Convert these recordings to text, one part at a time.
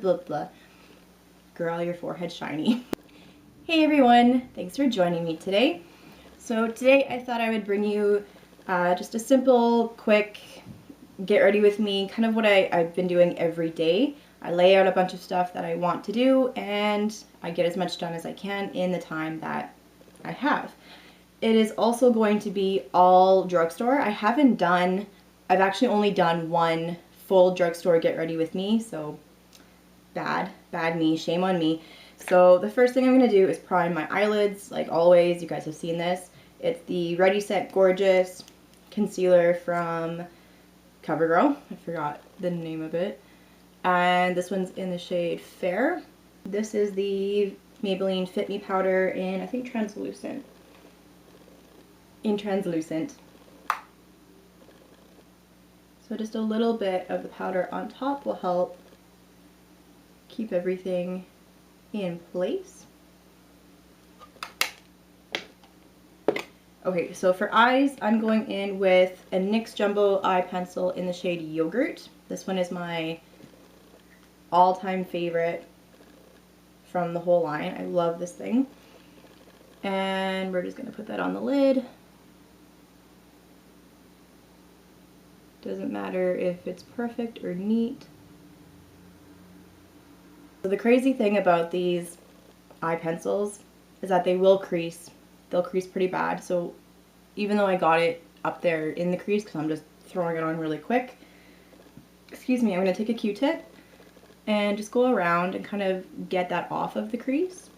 blah blah. Girl, your forehead's shiny. Hey everyone, thanks for joining me today. So today I thought I would bring you just a simple, quick, get ready with me, kind of what I've been doing every day. I lay out a bunch of stuff that I want to do and I get as much done as I can in the time that I have. It is also going to be all drugstore. I've actually only done one full drugstore get ready with me, so bad me, shame on me. So the first thing I'm going to do is prime my eyelids, like always. You guys have seen this. It's the Ready Set Gorgeous concealer from CoverGirl. I forgot the name of it. And this one's in the shade Fair. This is the Maybelline Fit Me powder in, I think, translucent. So just a little bit of the powder on top will help keep everything in place. Okay, so for eyes, I'm going in with a NYX Jumbo Eye Pencil in the shade Yogurt. This one is my all-time favorite from the whole line. I love this thing. And we're just going to put that on the lid. Doesn't matter if it's perfect or neat. So the crazy thing about these eye pencils is that they will crease. They'll crease pretty bad. So even though I got it up there in the crease because I'm just throwing it on really quick, excuse me, I'm going to take a Q-tip and just go around and kind of get that off of the crease.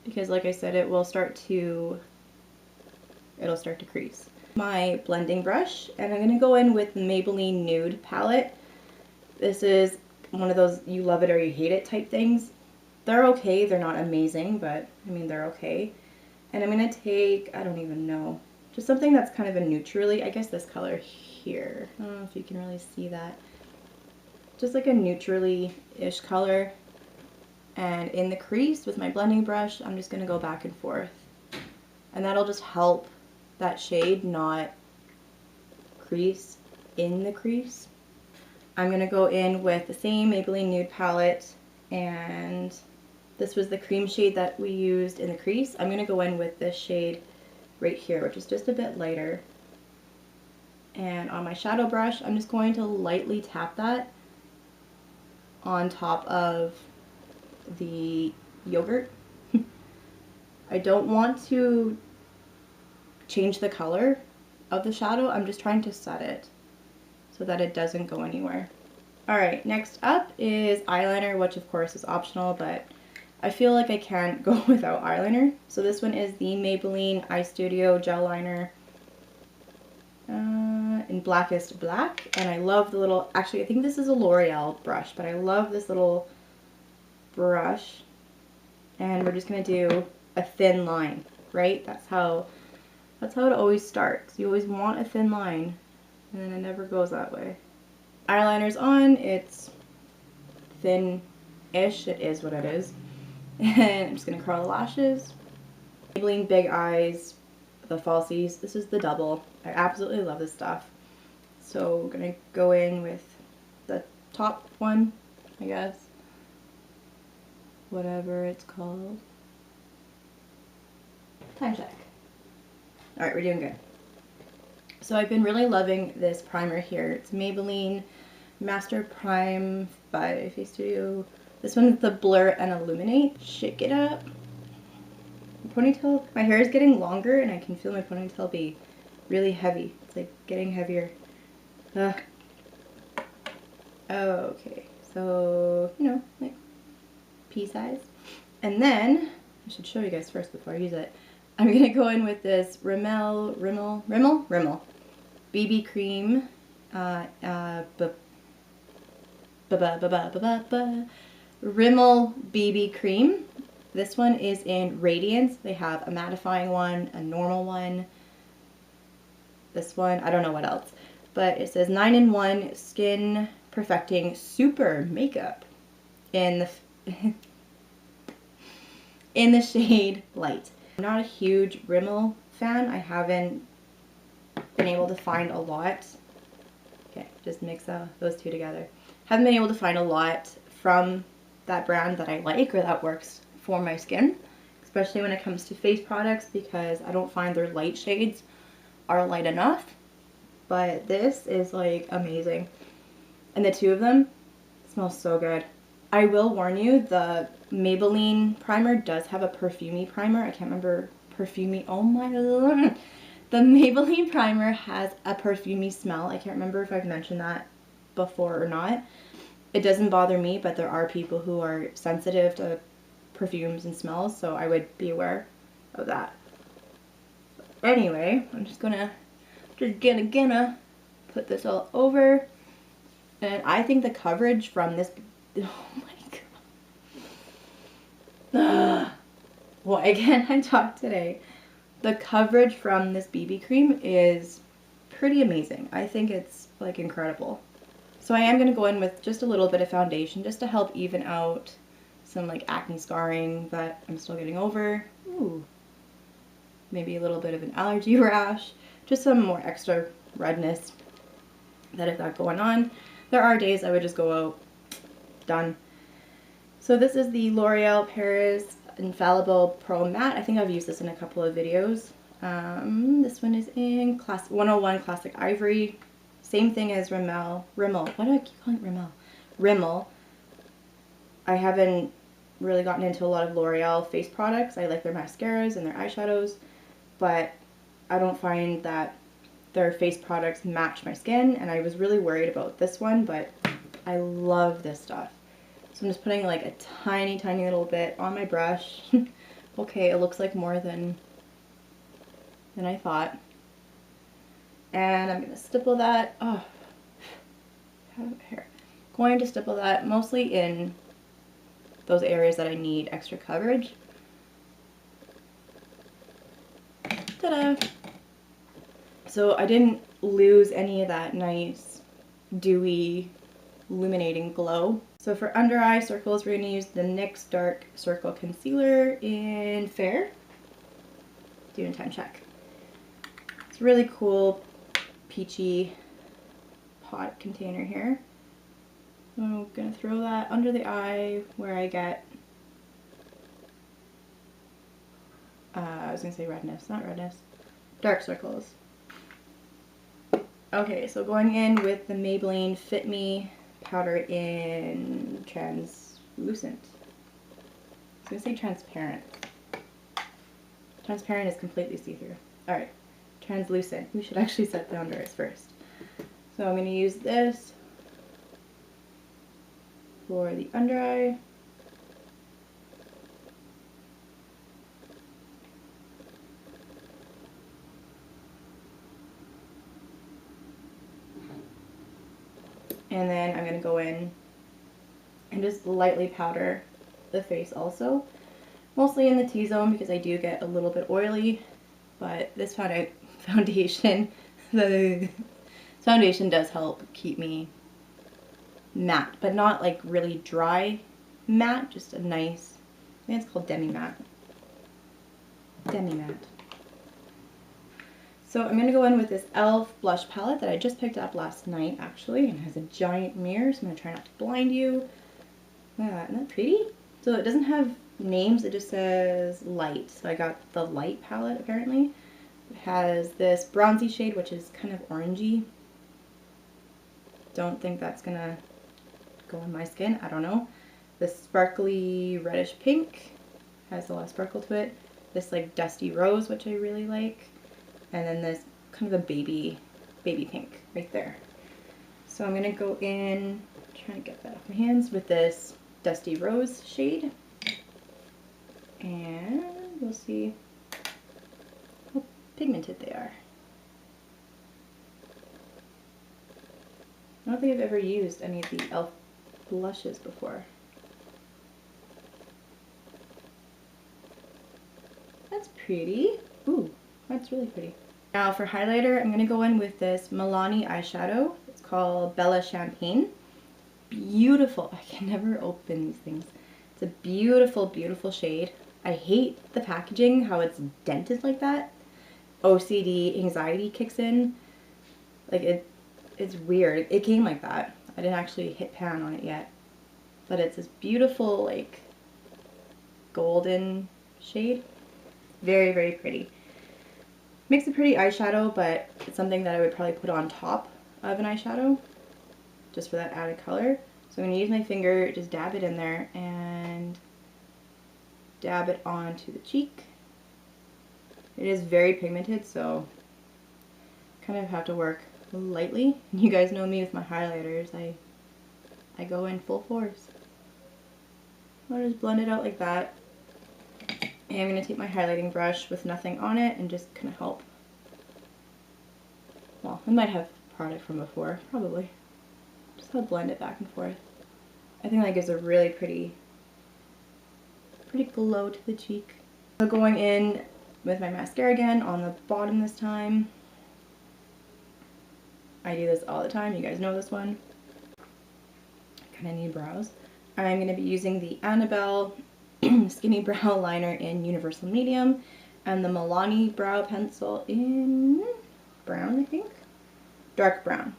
Because like I said, it'll start to crease. My blending brush, and I'm going to go in with the Maybelline Nude palette. This is one of those you love it or you hate it type things. They're okay, they're not amazing, but I mean they're okay. And I'm going to take, I don't even know, just something that's kind of a neutrally, I guess this color here. I don't know if you can really see that. Just like a neutrally-ish color. And in the crease with my blending brush, I'm just going to go back and forth. And that'll just help that shade not crease in the crease. I'm going to go in with the same Maybelline Nude palette, and this was the cream shade that we used in the crease. I'm going to go in with this shade right here, which is just a bit lighter. And on my shadow brush, I'm just going to lightly tap that on top of the yogurt. I don't want to change the color of the shadow. I'm just trying to set it so that it doesn't go anywhere. Alright, next up is eyeliner, which of course is optional, but I feel like I can't go without eyeliner. So this one is the Maybelline Eye Studio Gel Liner in Blackest Black. And I love the little, actually I think this is a L'Oreal brush, but I love this little brush. And we're just going to do a thin line, right? That's how it always starts. You always want a thin line, and then it never goes that way. Eyeliner's on, it's thin-ish, it is what it is. And I'm just going to curl the lashes. Maybelline Big Eyes, the falsies. This is the double. I absolutely love this stuff. So we're going to go in with the top one, I guess. Whatever it's called. Time check. Alright, we're doing good. So I've been really loving this primer here. It's Maybelline Master Prime by Face Studio. This one's the Blur and Illuminate. Shake it up. My ponytail, my hair is getting longer and I can feel my ponytail be really heavy. It's like getting heavier. Ugh. Okay, so, you know, like pea size. And then, I should show you guys first before I use it. I'm going to go in with this Rimmel BB cream. Rimmel BB cream. This one is in Radiance. They have a mattifying one, a normal one. This one, I don't know what else. But it says 9-in-1 Skin Perfecting Super Makeup in the in the shade Light. I'm not a huge Rimmel fan. I haven't been able to find a lot. Okay, just mix those two together. Haven't been able to find a lot from that brand that I like or that works for my skin, especially when it comes to face products, because I don't find their light shades are light enough. But this is like amazing. And the two of them smell so good. I will warn you, the Maybelline primer does have a perfumey primer. I can't remember perfumey. Oh my god. The Maybelline primer has a perfumey smell. I can't remember if I've mentioned that before or not. It doesn't bother me, but there are people who are sensitive to perfumes and smells, so I would be aware of that. Anyway, I'm just gonna put this all over. And I think the coverage from this, oh my god. Well, again, I talked today. The coverage from this BB cream is pretty amazing. I think it's like incredible. So I am going to go in with just a little bit of foundation just to help even out some like acne scarring that I'm still getting over. Ooh. Maybe a little bit of an allergy rash. Just some more extra redness that I've got going on. There are days I would just go out, done. So this is the L'Oreal Paris Infallible Pro Matte. I think I've used this in a couple of videos. This one is in 101 Classic Ivory. Same thing as Rimmel. Why do I keep calling it Rimmel? Rimmel. I haven't really gotten into a lot of L'Oreal face products. I like their mascaras and their eyeshadows, but I don't find that their face products match my skin, and I was really worried about this one, but I love this stuff. So I'm just putting like a tiny, tiny little bit on my brush. Okay, it looks like more than I thought. And I'm going to stipple that, going to stipple that mostly in those areas that I need extra coverage. Ta-da! So I didn't lose any of that nice, dewy, illuminating glow. So for under eye circles, we're going to use the NYX Dark Circle Concealer in Fair. Doing time check. It's really cool, peachy pot container here. I'm going to throw that under the eye where I get, I was going to say redness, not redness, dark circles. Okay, so going in with the Maybelline Fit Me powder in translucent. I was going to say transparent. Transparent is completely see-through. Alright, translucent. We should actually set the under eyes first. So I'm going to use this for the under eye. And then I'm going to go in and just lightly powder the face also. Mostly in the T-zone because I do get a little bit oily, but this foundation, the foundation does help keep me matte, but not like really dry matte, just a nice, I think it's called demi matte. Demi matte. So I'm going to go in with this e.l.f. blush palette that I just picked up last night actually, and it has a giant mirror, so I'm going to try not to blind you. Isn't that pretty? So it doesn't have names, it just says light. So I got the light palette apparently. It has this bronzy shade which is kind of orangey. Don't think that's going to go on my skin, I don't know. This sparkly reddish pink has a lot of sparkle to it. This like dusty rose, which I really like. And then this kind of a baby pink right there. So I'm going to go in, trying to get that off my hands, with this dusty rose shade. And we'll see how pigmented they are. I don't think I've ever used any of the e.l.f. blushes before. That's pretty. Ooh, that's really pretty. Now for highlighter, I'm going to go in with this Milani eyeshadow. It's called Bella Champagne. Beautiful. I can never open these things. It's a beautiful, beautiful shade. I hate the packaging, how it's dented like that. OCD anxiety kicks in. Like it's weird. It came like that. I didn't actually hit pan on it yet. but it's this beautiful like golden shade. Very, very pretty. Makes a pretty eyeshadow, but it's something that I would probably put on top of an eyeshadow just for that added color. So I'm going to use my finger, just dab it in there and dab it onto the cheek. It is very pigmented, so kind of have to work lightly. You guys know me with my highlighters. I go in full force. I'll just blend it out like that. And I'm going to take my highlighting brush with nothing on it and just kind of help. Well, I might have product from before, probably. Just I'll blend it back and forth. I think that gives a really pretty glow to the cheek. So going in with my mascara again on the bottom this time. I do this all the time, you guys know this one. Kind of need brows. I'm going to be using the Annabelle Skinny Brow Liner in Universal Medium and the Milani Brow Pencil in brown, I think. Dark brown.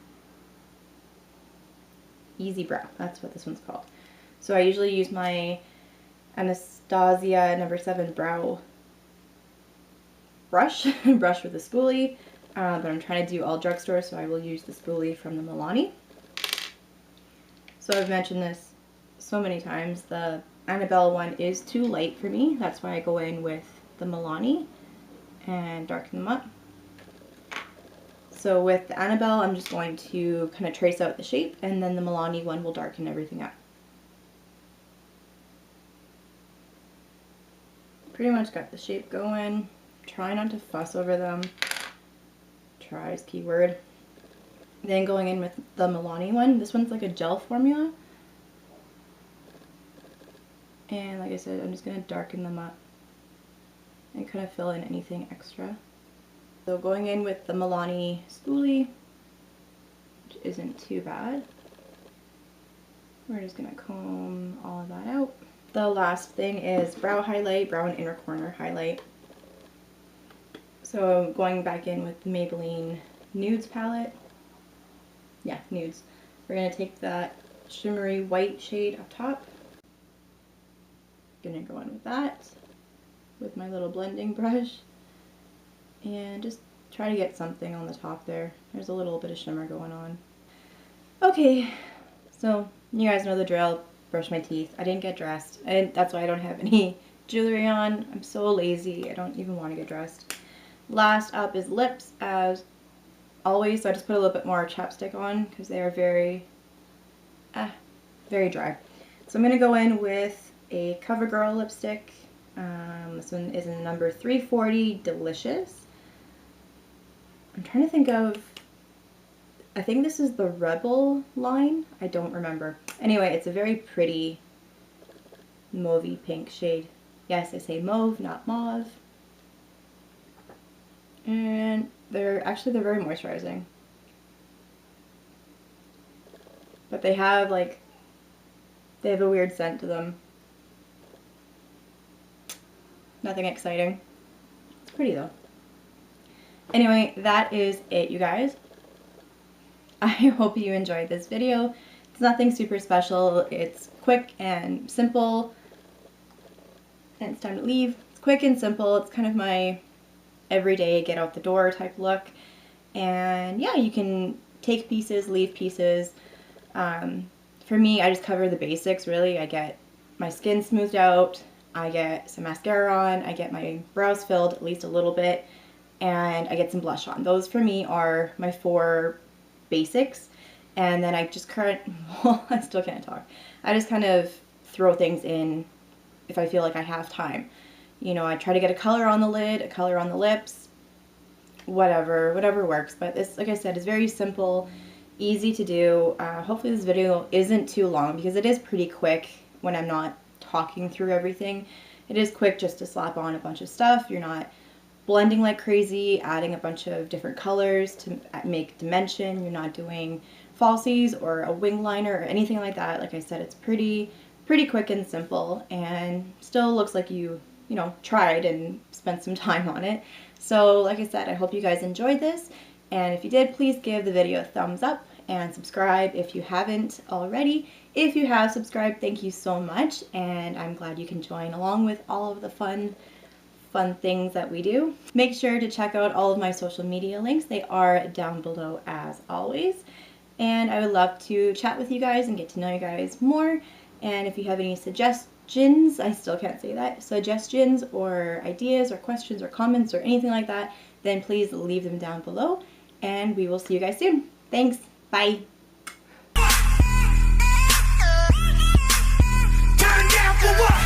Easy Brow, that's what this one's called. So I usually use my Anastasia No. 7 brow brush with a spoolie, but I'm trying to do all drugstore, so I will use the spoolie from the Milani. So I've mentioned this so many times, the Annabelle one is too light for me, that's why I go in with the Milani and darken them up. So with the Annabelle, I'm just going to kind of trace out the shape, and then the Milani one will darken everything up. Pretty much got the shape going. Try not to fuss over them. Try is key word. Then going in with the Milani one. This one's like a gel formula. And like I said, I'm just going to darken them up and kind of fill in anything extra. So going in with the Milani spoolie, which isn't too bad. We're just going to comb all of that out. The last thing is brow highlight, brow and inner corner highlight. So going back in with the Maybelline Nudes palette. Yeah, Nudes. We're going to take that shimmery white shade up top. Going to go in with that with my little blending brush. And just try to get something on the top there. There's a little bit of shimmer going on. Okay, so you guys know the drill. Brush my teeth. I didn't get dressed. That's why I don't have any jewelry on. I'm so lazy. I don't even want to get dressed. Last up is lips, as always. So I just put a little bit more chapstick on because they are very dry. So I'm going to go in with a CoverGirl lipstick. This one is in number 340, Delicious. I'm trying to think of, I think this is the Rebel line. I don't remember. Anyway, it's a very pretty mauvey pink shade. Yes, I say mauve, not mauve. And they're very moisturizing. But they have a weird scent to them. Nothing exciting. It's pretty though. Anyway, that is it, you guys. I hope you enjoyed this video. It's nothing super special. It's quick and simple. And it's time to leave. It's quick and simple. It's kind of my everyday get out the door type look. And yeah, you can take pieces, leave pieces. For me, I just cover the basics really. I get my skin smoothed out. I get some mascara on. I get my brows filled at least a little bit. And I get some blush on. Those for me are my 4 basics. And then I just well, I still can't talk. I just kind of throw things in if I feel like I have time. You know, I try to get a color on the lid, a color on the lips, whatever works. But this, like I said, is very simple, easy to do. Hopefully this video isn't too long because it is pretty quick when I'm not talking through everything. It is quick just to slap on a bunch of stuff. You're not blending like crazy, adding a bunch of different colors to make dimension. You're not doing falsies or a wing liner or anything like that. Like I said, it's pretty quick and simple, and still looks like you tried and spent some time on it. So like I said, I hope you guys enjoyed this, and if you did, please give the video a thumbs up and subscribe if you haven't already. If you have subscribed, thank you so much, and I'm glad you can join along with all of the fun things that we do. Make sure to check out all of my social media links. They are down below as always. And I would love to chat with you guys and get to know you guys more. And if you have any suggestions, I still can't say that, suggestions or ideas or questions or comments or anything like that, then please leave them down below. And we will see you guys soon. Thanks. Bye. Turn down for what?